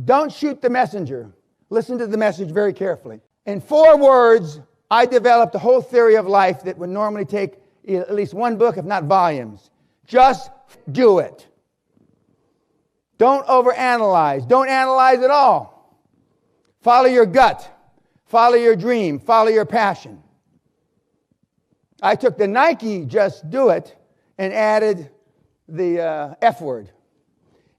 don't shoot the messenger. Listen to the message very carefully. In 4 words, I developed a whole theory of life that would normally take at least one book, if not volumes. Just do it. Don't overanalyze. Don't analyze at all. Follow your gut. Follow your dream. Follow your passion. I took the Nike just do it and added the F word.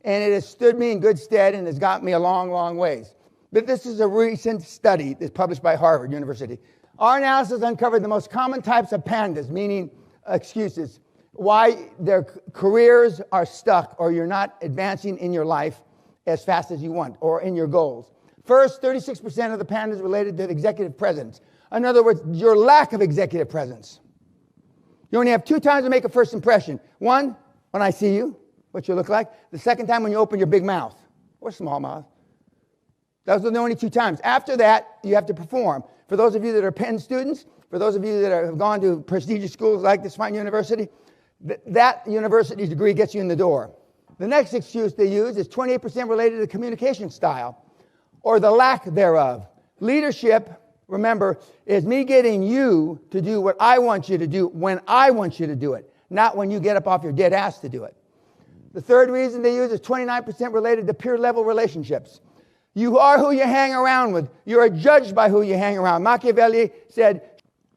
And it has stood me in good stead and has got me a long, long ways. But this is a recent study that's published by Harvard University. Our analysis uncovered the most common types of pandas, meaning excuses, why their careers are stuck or you're not advancing in your life as fast as you want or in your goals. First, 36% of the pandas related to executive presence. In other words, your lack of executive presence. You only have 2 times to make a first impression. One, when I see you, what you look like. The second time when you open your big mouth or small mouth. Those are the only 2 times. After that, you have to perform. For those of you that are Penn students, for those of you that have gone to prestigious schools like this fine university, that university degree gets you in the door. The next excuse they use is 28% related to communication style or the lack thereof. Leadership, remember, is me getting you to do what I want you to do when I want you to do it, not when you get up off your dead ass to do it. The third reason they use is 29% related to peer-level relationships. You are who you hang around with. You are judged by who you hang around. Machiavelli said,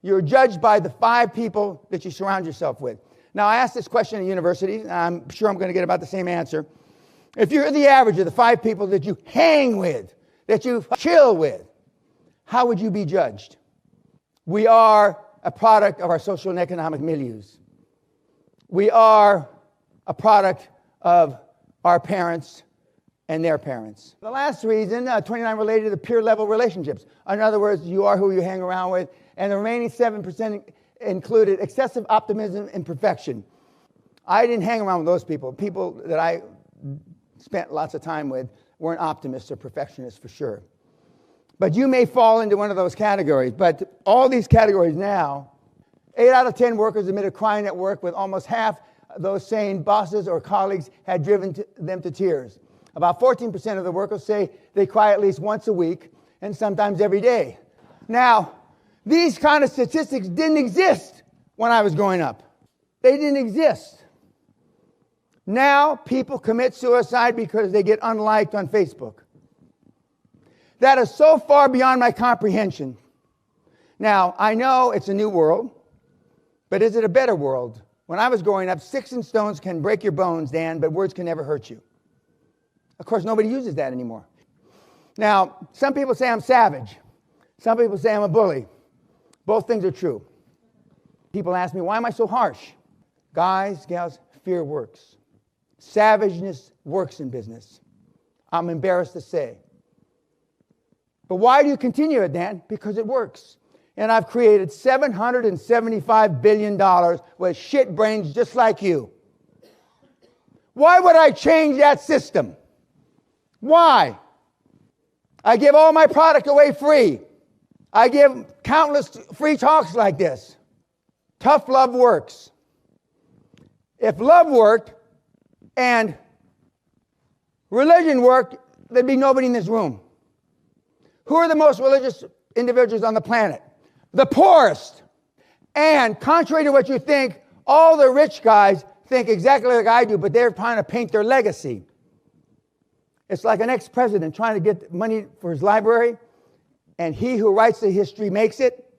you're judged by the 5 people that you surround yourself with. Now, I asked this question at universities, and I'm sure I'm going to get about the same answer. If you're the average of the 5 people that you hang with, that you chill with, how would you be judged? We are a product of our social and economic milieus. We are a product of our parents and their parents. The last reason, 29 related to peer-level relationships. In other words, you are who you hang around with. And the remaining 7% included excessive optimism and perfection. I didn't hang around with those people. People that I spent lots of time with weren't optimists or perfectionists for sure. But you may fall into one of those categories. But all these categories now, 8 out of 10 workers admitted crying at work, with almost half those saying bosses or colleagues had driven them to tears. About 14% of the workers say they cry at least once a week and sometimes every day. Now, these kind of statistics didn't exist when I was growing up. They didn't exist. Now, people commit suicide because they get unliked on Facebook. That is so far beyond my comprehension. Now, I know it's a new world, but is it a better world? When I was growing up, sticks and stones can break your bones, Dan, but words can never hurt you. Of course, nobody uses that anymore. Now, some people say I'm savage. Some people say I'm a bully. Both things are true. People ask me, why am I so harsh? Guys, gals, fear works. Savageness works in business. I'm embarrassed to say. But why do you continue it, Dan? Because it works. And I've created $775 billion with shit brains just like you. Why would I change that system? Why? I give all my product away free. I give countless free talks like this. Tough love works. If love worked and religion worked, there'd be nobody in this room. Who are the most religious individuals on the planet? The poorest. And contrary to what you think, all the rich guys think exactly like I do, but they're trying to paint their legacy. It's like an ex-president trying to get money for his library, and he who writes the history makes it.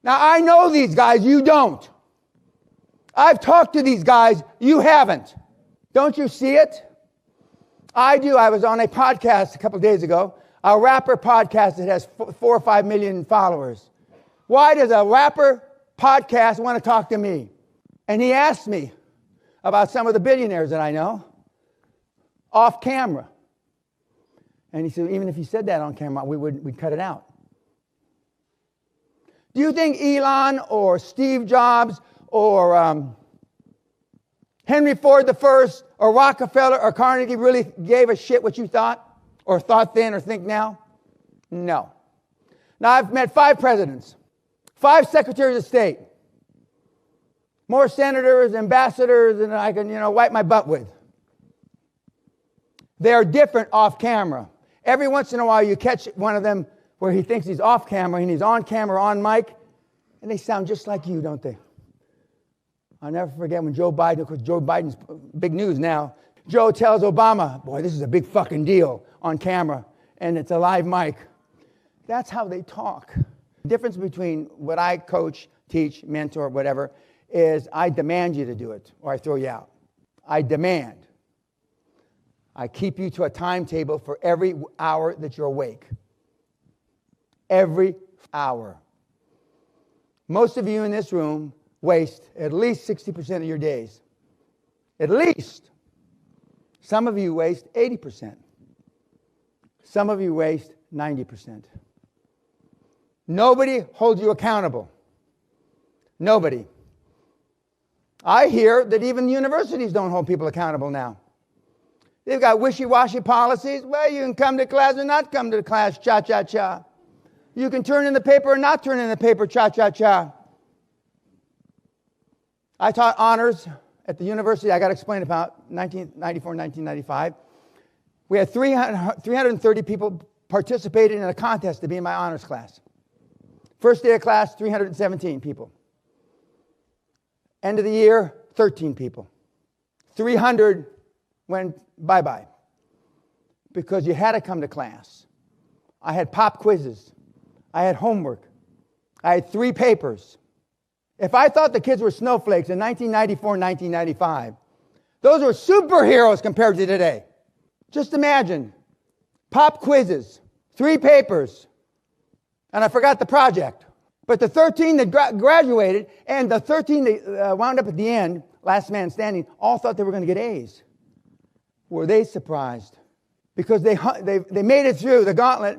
Now, I know these guys, you don't. I've talked to these guys, you haven't. Don't you see it? I do. I was on a podcast a couple of days ago, a rapper podcast that has 4 or 5 million followers. Why does a rapper podcast want to talk to me? And he asked me about some of the billionaires that I know off camera. And he said, even if you said that on camera, we'd cut it out. Do you think Elon or Steve Jobs or Henry Ford I or Rockefeller or Carnegie really gave a shit what you thought or thought then or think now? No. Now, I've met 5 presidents, 5 secretaries of state, more senators, ambassadors than I can, wipe my butt with. They're different off camera. Every once in a while you catch one of them where he thinks he's off camera and he's on camera, on mic, and they sound just like you, don't they? I'll never forget when Joe Biden, of course Joe Biden's big news now, Joe tells Obama, boy, this is a big fucking deal on camera, and it's a live mic. That's how they talk. The difference between what I coach, teach, mentor, whatever, is I demand you to do it, or I throw you out. I demand. I keep you to a timetable for every hour that you're awake. Every hour. Most of you in this room waste at least 60% of your days. At least. Some of you waste 80%. Some of you waste 90%. Nobody holds you accountable. Nobody. I hear that even universities don't hold people accountable now. They've got wishy-washy policies. Well, you can come to class or not come to class, cha-cha-cha. You can turn in the paper or not turn in the paper, cha-cha-cha. I taught honors at the university. I got to explain about 1994, 1995. We had 330 people participated in a contest to be in my honors class. First day of class, 317 people. End of the year, 13 people. 300 went bye-bye because you had to come to class. I had pop quizzes. I had homework. I had 3 papers. If I thought the kids were snowflakes in 1994 and 1995, those were superheroes compared to today. Just imagine, pop quizzes, 3 papers, and I forgot the project. But the 13 that graduated and the 13 that wound up at the end, last man standing, all thought they were going to get A's. Were they surprised? Because they made it through the gauntlet.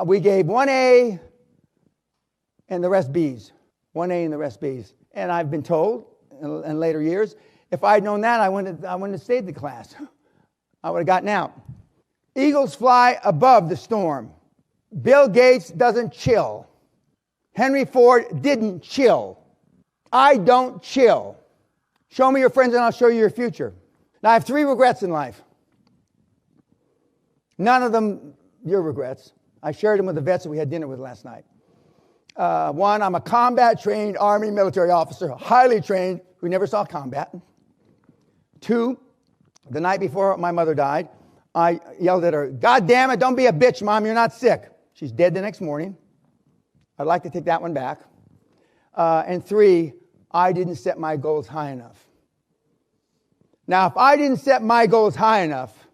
We gave 1 A and the rest B's. 1 A and the rest B's. And I've been told in later years, if I'd known that, I wouldn't have stayed the class. I would have gotten out. Eagles fly above the storm. Bill Gates doesn't chill. Henry Ford didn't chill. I don't chill. Show me your friends and I'll show you your future. Now, I have 3 regrets in life. None of them your regrets. I shared them with the vets that we had dinner with last night. 1, I'm a combat-trained Army military officer, highly trained, who never saw combat. 2, the night before my mother died, I yelled at her, "God damn it, don't be a bitch, Mom, you're not sick." She's dead the next morning. I'd like to take that one back. And 3, I didn't set my goals high enough. Now, if I didn't set my goals high enough,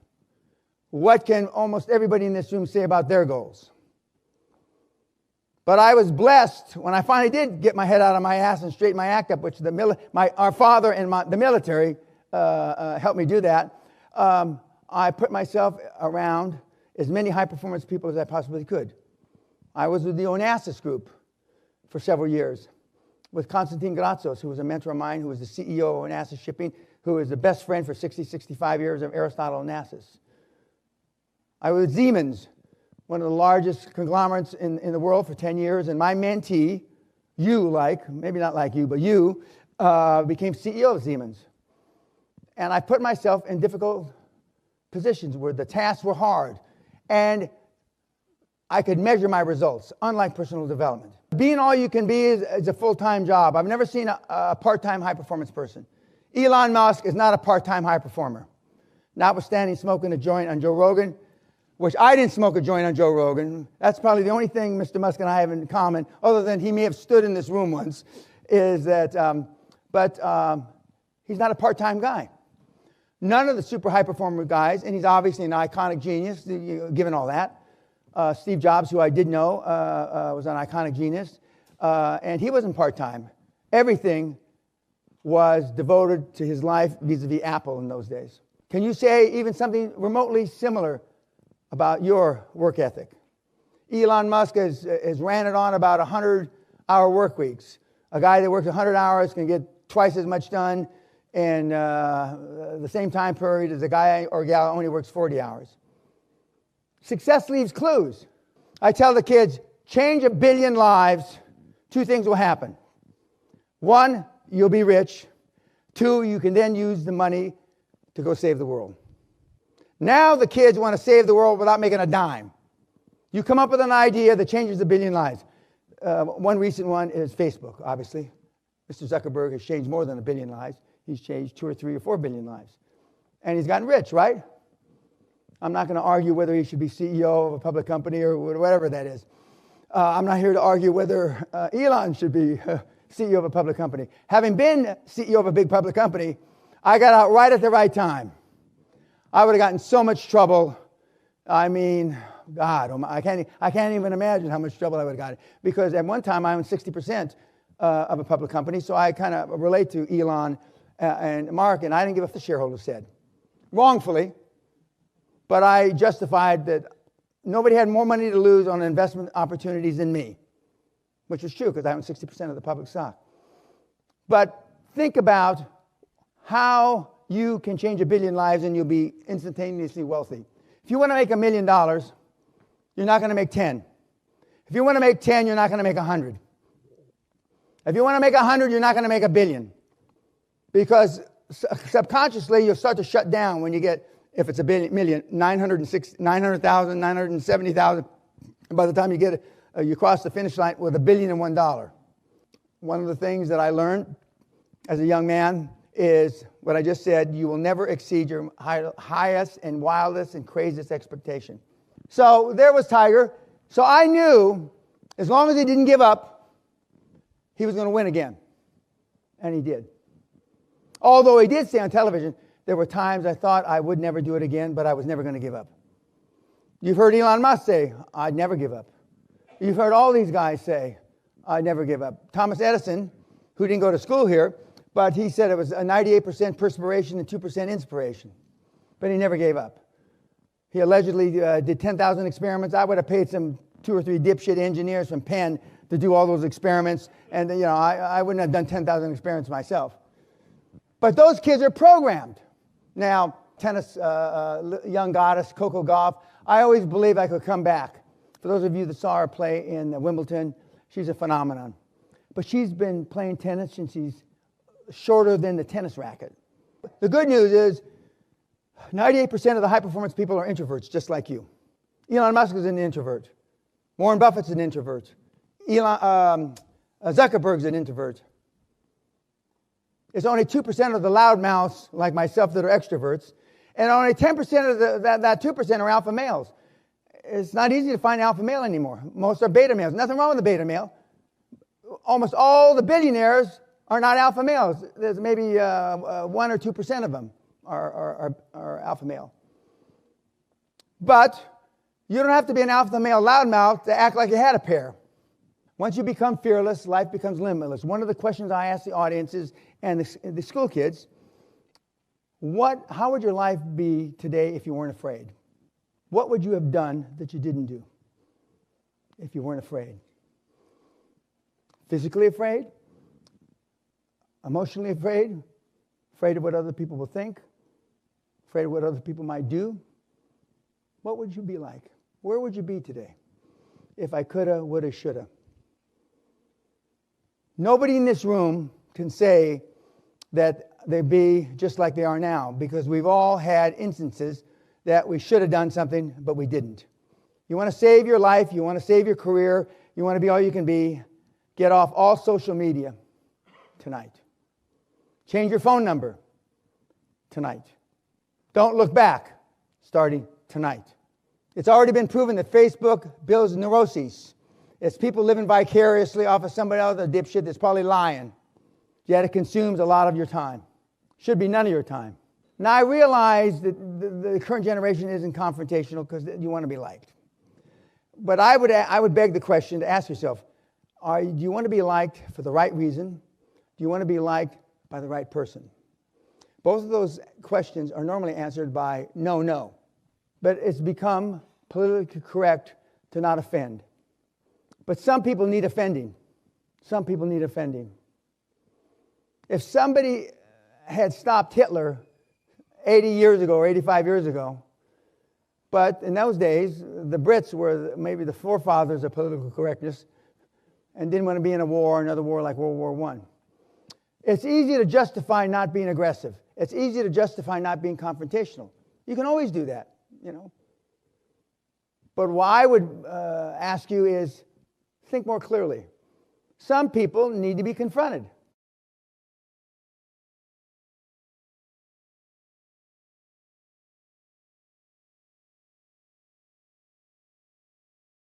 what can almost everybody in this room say about their goals? But I was blessed when I finally did get my head out of my ass and straighten my act up, which our father and the military helped me do that. I put myself around as many high-performance people as I possibly could. I was with the ANALYSE group for several years with Konstantin Gratzos, who was a mentor of mine, who was the CEO of ANALYSE Shipping, who was the best friend for 65 years of Aristotle Onassis. I was with Siemens, one of the largest conglomerates in the world for 10 years, and my mentee, maybe not like you, but you, became CEO of Siemens. And I put myself in difficult positions where the tasks were hard, and I could measure my results, unlike personal development. Being all you can be is a full-time job. I've never seen a part-time high-performance person. Elon Musk is not a part-time high performer. Notwithstanding smoking a joint on Joe Rogan, which I didn't smoke a joint on Joe Rogan. That's probably the only thing Mr. Musk and I have in common, other than he may have stood in this room once, is that, he's not a part-time guy. None of the super high-performer guys, and he's obviously an iconic genius, given all that. Steve Jobs, who I did know, was an iconic genius, and he wasn't part-time. Everything was devoted to his life vis-a-vis Apple in those days. Can you say even something remotely similar about your work ethic? Elon Musk has ranted on about 100-hour work weeks. A guy that works 100 hours can get twice as much done in the same time period as a guy or gal only works 40 hours. Success leaves clues. I tell the kids, change 1 billion lives, 2 things will happen. 1, you'll be rich. 2, you can then use the money to go save the world. Now the kids want to save the world without making a dime. You come up with an idea that changes a billion lives. One recent one is Facebook, obviously. Mr. Zuckerberg has changed more than a billion lives. He's changed 2 or 3 or 4 billion lives. And he's gotten rich, right? I'm not going to argue whether he should be CEO of a public company or whatever that is. I'm not here to argue whether Elon should be CEO of a public company. Having been CEO of a big public company, I got out right at the right time. I would have gotten so much trouble. I mean, God, I can't even imagine how much trouble I would have gotten. Because at one time I owned 60% of a public company, so I kind of relate to Elon and Mark, and I didn't give up what the shareholders said. Wrongfully, but I justified that nobody had more money to lose on investment opportunities than me, which is true because I own 60% of the public stock. But think about how you can change a billion lives and you'll be instantaneously wealthy. If you want to make $1 million, you're not going to make 10. If you want to make 10, you're not going to make 100. If you want to make 100, you're not going to make $1 billion. Because subconsciously, you'll start to shut down when you get, if it's $1 million, 900,000, 970,000. And by the time you get you cross the finish line with $1 billion and $1. One of the things that I learned as a young man is what I just said: you will never exceed your highest and wildest and craziest expectation. So there was Tiger. So I knew as long as he didn't give up, he was going to win again. And he did. Although he did say on television, there were times I thought I would never do it again, but I was never going to give up. You've heard Elon Musk say, I'd never give up. You've heard all these guys say, I'd never give up. Thomas Edison, who didn't go to school here, but he said it was a 98% perspiration and 2% inspiration. But he never gave up. He allegedly did 10,000 experiments. I would have paid some 2 or 3 dipshit engineers from Penn to do all those experiments. And I wouldn't have done 10,000 experiments myself. But those kids are programmed. Now, tennis, young goddess, Coco Gauff, I always believed I could come back. For those of you that saw her play in Wimbledon, she's a phenomenon. But she's been playing tennis since she's shorter than the tennis racket. The good news is 98% of the high-performance people are introverts, just like you. Elon Musk is an introvert. Warren Buffett's an introvert. Zuckerberg's an introvert. It's only 2% of the loudmouths, like myself, that are extroverts. And only 10% of that 2% are alpha males. It's not easy to find alpha male anymore. Most are beta males. Nothing wrong with the beta male. Almost all the billionaires are not alpha males. There's maybe 1 or 2% of them are alpha male. But you don't have to be an alpha male loudmouth to act like you had a pair. Once you become fearless, life becomes limitless. One of the questions I ask the audiences and the school kids, how would your life be today if you weren't afraid? What would you have done that you didn't do if you weren't afraid? Physically afraid? Emotionally afraid? Afraid of what other people will think? Afraid of what other people might do? What would you be like? Where would you be today if I coulda, woulda, shoulda? Nobody in this room can say that they'd be just like they are now, because we've all had instances that we should have done something, but we didn't. You want to save your life, you want to save your career, you want to be all you can be, get off all social media tonight. Change your phone number tonight. Don't look back starting tonight. It's already been proven that Facebook builds neuroses. It's people living vicariously off of somebody else, a dipshit that's probably lying. Yet it consumes a lot of your time. Should be none of your time. Now, I realize that the current generation isn't confrontational because you want to be liked. But I would beg the question to ask yourself, do you want to be liked for the right reason? Do you want to be liked by the right person? Both of those questions are normally answered by no. But it's become politically correct to not offend. But some people need offending. Some people need offending. If somebody had stopped Hitler 80 years ago or 85 years ago, but in those days, the Brits were maybe the forefathers of political correctness and didn't want to be in another war like World War I. It's easy to justify not being aggressive. It's easy to justify not being confrontational. You can always do that, you know. But what I would ask you is think more clearly. Some people need to be confronted.